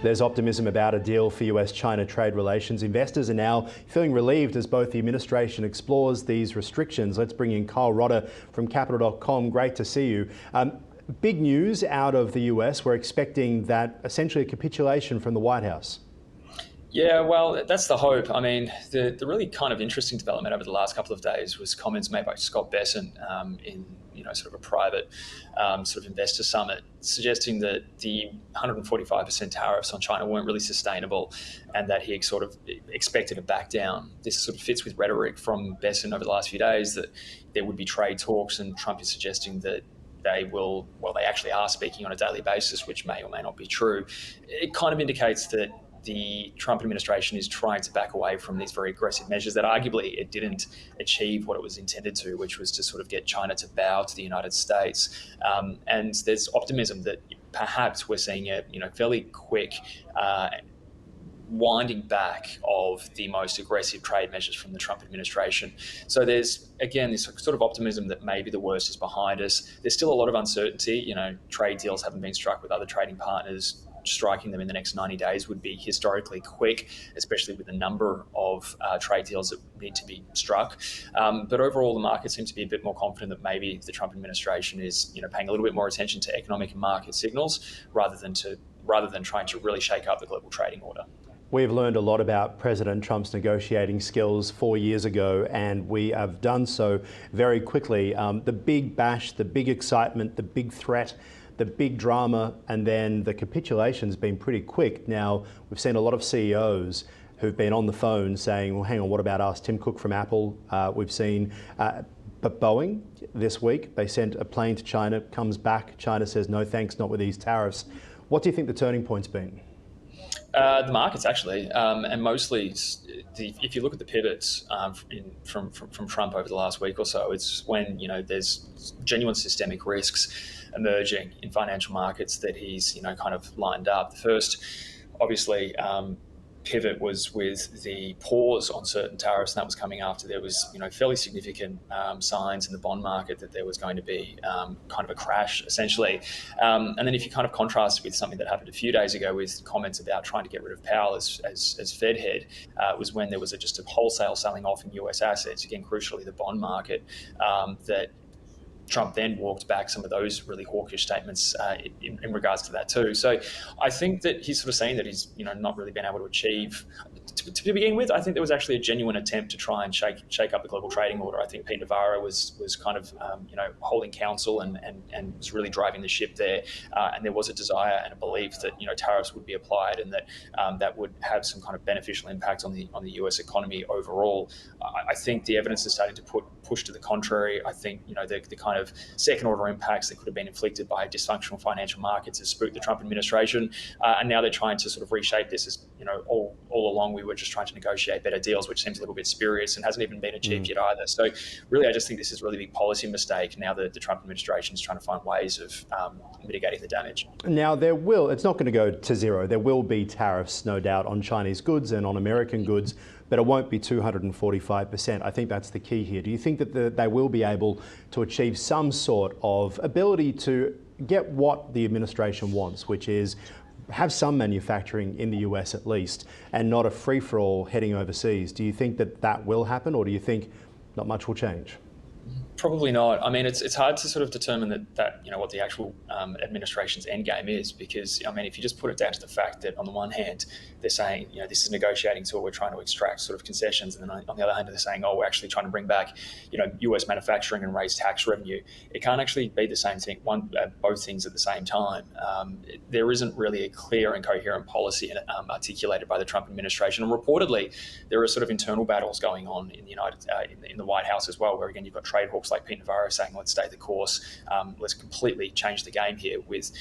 There's optimism about a deal for US-China trade relations. Investors are now feeling relieved as both the administration explores these restrictions. Let's bring in Kyle Rodder from Capital.com. Great to see you. Big news out of the US. We're expecting that essentially a capitulation from the White House. Yeah, well, that's the hope. I mean, the really kind of interesting development over the last couple of days was comments made by Scott Bessent in sort of a private sort of investor summit, suggesting that the 145% tariffs on China weren't really sustainable, and that he sort of expected a back down. This sort of fits with rhetoric from Bessent over the last few days that there would be trade talks, and Trump is suggesting that they actually are speaking on a daily basis, which may or may not be true. It kind of indicates that the Trump administration is trying to back away from these very aggressive measures that arguably it didn't achieve what it was intended to, which was to sort of get China to bow to the United States. And there's optimism that perhaps we're seeing a fairly quick winding back of the most aggressive trade measures from the Trump administration. So there's, again, this sort of optimism that maybe the worst is behind us. There's still a lot of uncertainty. Trade deals haven't been struck with other trading partners. Striking them in the next 90 days would be historically quick, especially with the number of trade deals that need to be struck. But overall, the market seems to be a bit more confident that maybe the Trump administration is paying a little bit more attention to economic and market signals rather than trying to really shake up the global trading order. We've learned a lot about President Trump's negotiating skills 4 years ago, and we have done so very quickly. The big bash, the big excitement, the big threat, the big drama, and then the capitulation's been pretty quick. Now, we've seen a lot of CEOs who've been on the phone saying, well, hang on, what about us? Tim Cook from Apple, we've seen, but Boeing this week, they sent a plane to China, comes back, China says, no thanks, not with these tariffs. What do you think the turning point's been? The markets, actually, and mostly if you look at the pivots from Trump over the last week or so, it's when there's genuine systemic risks emerging in financial markets that he's kind of lined up. The first, obviously, pivot was with the pause on certain tariffs, and that was coming after there was fairly significant signs in the bond market that there was going to be kind of a crash, essentially. And then if you kind of contrast with something that happened a few days ago with comments about trying to get rid of Powell as Fed head, was when there was just a wholesale selling off in US assets, again, crucially the bond market, that Trump then walked back some of those really hawkish statements in regards to that too. So I think that he's sort of saying that he's not really been able to achieve. To begin with, I think there was actually a genuine attempt to try and shake up the global trading order. I think Pete Navarro was kind of holding counsel and was really driving the ship there. And there was a desire and a belief that tariffs would be applied and that that would have some kind of beneficial impact on the US economy overall. I think the evidence is starting to push to the contrary. I think the kind of second order impacts that could have been inflicted by dysfunctional financial markets has spooked the Trump administration, and now they're trying to sort of reshape this as all along we were just trying to negotiate better deals, which seems a little bit spurious and hasn't even been achieved yet either. So really, I just think this is a really big policy mistake now that the Trump administration is trying to find ways of mitigating the damage. Now it's not going to go to zero. There will be tariffs, no doubt, on Chinese goods and on American goods, but it won't be 245%. I think that's the key here. Do you think that they will be able to achieve some sort of ability to get what the administration wants, which is have some manufacturing in the US at least, and not a free-for-all heading overseas? Do you think that will happen, or do you think not much will change? Probably not. I mean, it's hard to sort of determine that what the actual administration's end game is, because I mean, if you just put it down to the fact that on the one hand they're saying this is a negotiating tool, we're trying to extract sort of concessions, and then on the other hand they're saying, oh, we're actually trying to bring back US manufacturing and raise tax revenue. It can't actually be the same thing, both things at the same time. There isn't really a clear and coherent policy articulated by the Trump administration, and reportedly there are sort of internal battles going on in the White House as well, where again you've got trade hawks like Pete Navarro saying, let's stay the course, let's completely change the game here, with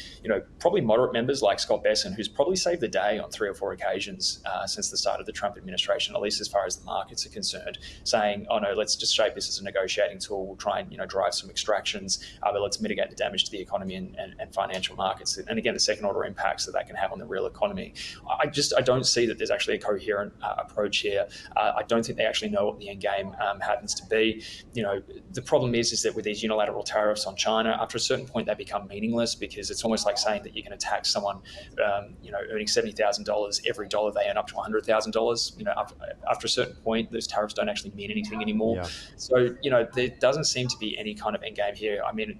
probably moderate members like Scott Bessent, who's probably saved the day on 3 or 4 occasions since the start of the Trump administration, at least as far as the markets are concerned, saying, oh no, let's just shape this as a negotiating tool, we'll try and drive some extractions, but let's mitigate the damage to the economy and financial markets, and again the second order impacts that can have on the real economy. I don't see that there's actually a coherent approach here. I don't think they actually know what the end game happens to be. The problem is that with these unilateral tariffs on China, after a certain point, they become meaningless, because it's almost like saying that you're going to tax someone, earning $70,000 every dollar they earn up to $100,000. After a certain point, those tariffs don't actually mean anything anymore. Yeah. So, there doesn't seem to be any kind of end game here. I mean,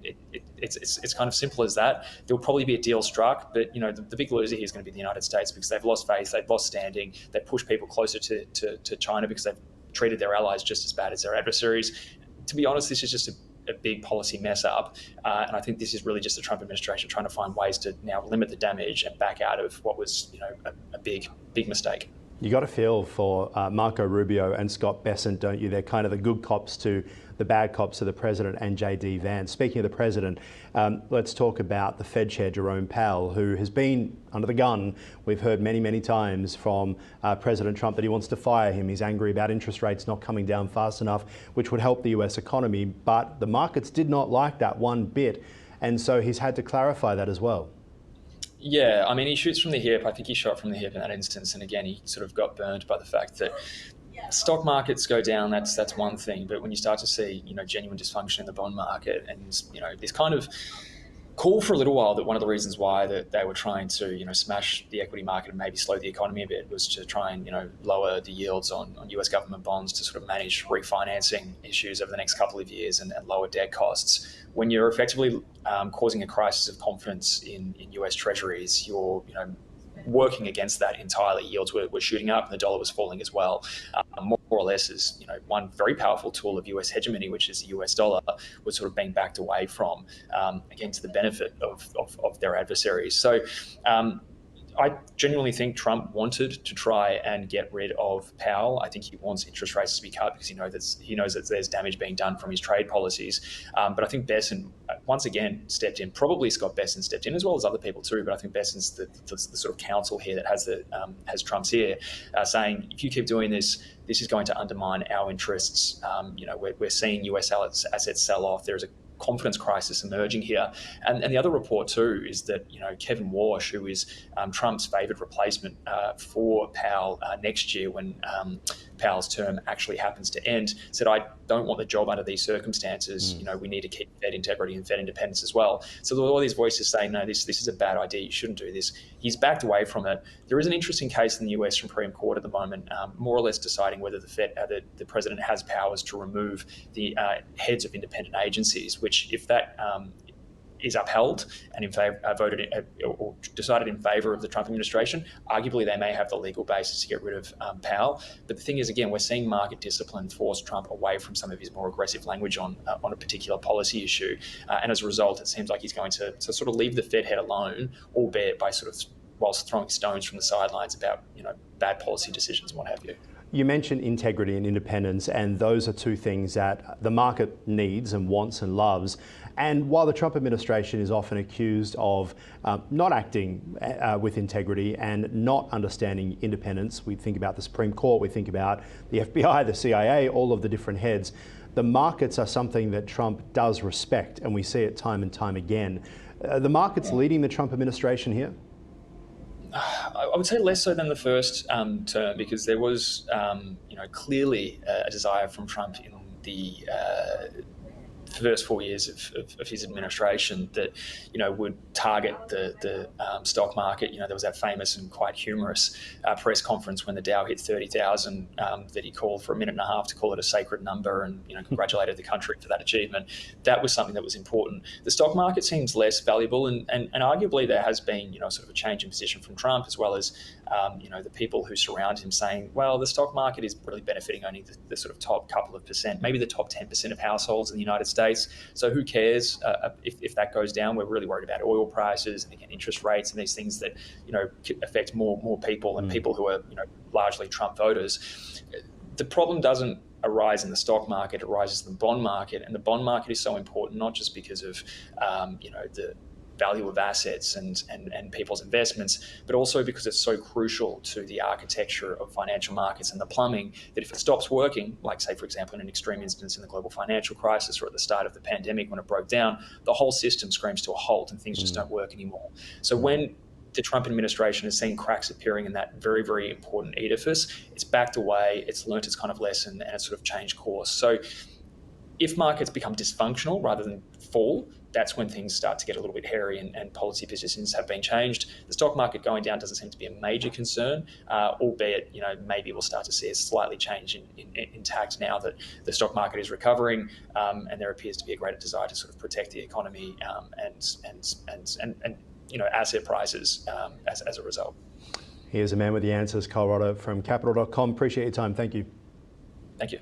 it's kind of simple as that. There'll probably be a deal struck, but the big loser here is going to be the United States, because they've lost faith, they've lost standing, they've pushed people closer to China because they've treated their allies just as bad as their adversaries. To be honest, this is just a big policy mess up, and I think this is really just the Trump administration trying to find ways to now limit the damage and back out of what was a big mistake. You got a feel for Marco Rubio and Scott Bessent, don't you? They're kind of the good cops to the bad cops to the president and J.D. Vance. Speaking of the president, let's talk about the Fed Chair Jerome Powell, who has been under the gun. We've heard many, many times from President Trump that he wants to fire him. He's angry about interest rates not coming down fast enough, which would help the US economy. But the markets did not like that one bit. And so he's had to clarify that as well. Yeah, I mean, he shoots from the hip. I think he shot from the hip in that instance. And again, he sort of got burned by the fact that stock markets go down. That's one thing. But when you start to see, genuine dysfunction in the bond market, and, this kind of call for a little while that one of the reasons why that they were trying to, smash the equity market and maybe slow the economy a bit was to try and, lower the yields on US government bonds to sort of manage refinancing issues over the next couple of years and lower debt costs. When you're effectively causing a crisis of confidence in US treasuries, you're, working against that entirely. Yields were shooting up and the dollar was falling as well. More or less as, one very powerful tool of US hegemony, which is the US dollar, was sort of being backed away from, again, to the benefit of their adversaries. So I genuinely think Trump wanted to try and get rid of Powell. I think he wants interest rates to be cut because he knows that there's damage being done from his trade policies. But I think Bessent, once again, stepped in. Probably Scott Bessent stepped in, as well as other people too. But I think Bessent's the sort of counsel here that has Trump's ear, saying, if you keep doing this, this is going to undermine our interests. We're seeing US assets sell off. There's a confidence crisis emerging here. And the other report too is that, Kevin Warsh, who is Trump's favoured replacement for Powell next year when Powell's term actually happens to end, said, I don't want the job under these circumstances. We need to keep Fed integrity and Fed independence as well. So there were all these voices saying, no, this is a bad idea. You shouldn't do this. He's backed away from it. There is an interesting case in the US Supreme Court at the moment, more or less deciding whether the president has powers to remove the heads of independent agencies, which if that is upheld and or decided in favour of the Trump administration, arguably they may have the legal basis to get rid of Powell. But the thing is, again, we're seeing market discipline force Trump away from some of his more aggressive language on a particular policy issue. And as a result, it seems like he's going to sort of leave the Fed head alone, albeit by sort of whilst throwing stones from the sidelines about bad policy decisions and what have you. You mentioned integrity and independence, and those are two things that the market needs and wants and loves. And while the Trump administration is often accused of not acting with integrity and not understanding independence, we think about the Supreme Court, we think about the FBI, the CIA, all of the different heads. The markets are something that Trump does respect, and we see it time and time again. The markets leading the Trump administration here? I would say less so than the first term, because there was, clearly a desire from Trump in the first 4 years of his administration that, would target the stock market. There was that famous and quite humorous press conference when the Dow hit 30,000 that he called for a minute and a half to call it a sacred number and, congratulated the country for that achievement. That was something that was important. The stock market seems less valuable, and arguably there has been, sort of a change in position from Trump, as well as, the people who surround him saying, well, the stock market is really benefiting only the sort of top couple of percent, maybe the top 10% of households in the United States. So who cares if that goes down? We're really worried about oil prices and, again, interest rates and these things that, affect more people and people who are, largely Trump voters. The problem doesn't arise in the stock market, it arises in the bond market. And the bond market is so important, not just because of, the value of assets and people's investments, but also because it's so crucial to the architecture of financial markets and the plumbing that if it stops working, like say, for example, in an extreme instance in the global financial crisis or at the start of the pandemic when it broke down, the whole system screams to a halt and things just don't work anymore. So when the Trump administration has seen cracks appearing in that very, very important edifice, it's backed away, it's learnt its kind of lesson, and it's sort of changed course. So If markets become dysfunctional rather than fall, that's when things start to get a little bit hairy, and policy positions have been changed. The stock market going down doesn't seem to be a major concern, albeit maybe we'll start to see a slightly change in tact now that the stock market is recovering, and there appears to be a greater desire to sort of protect the economy and asset prices as a result. Here's a man with the answers, Colorado from Capital.com. Appreciate your time. Thank you. Thank you.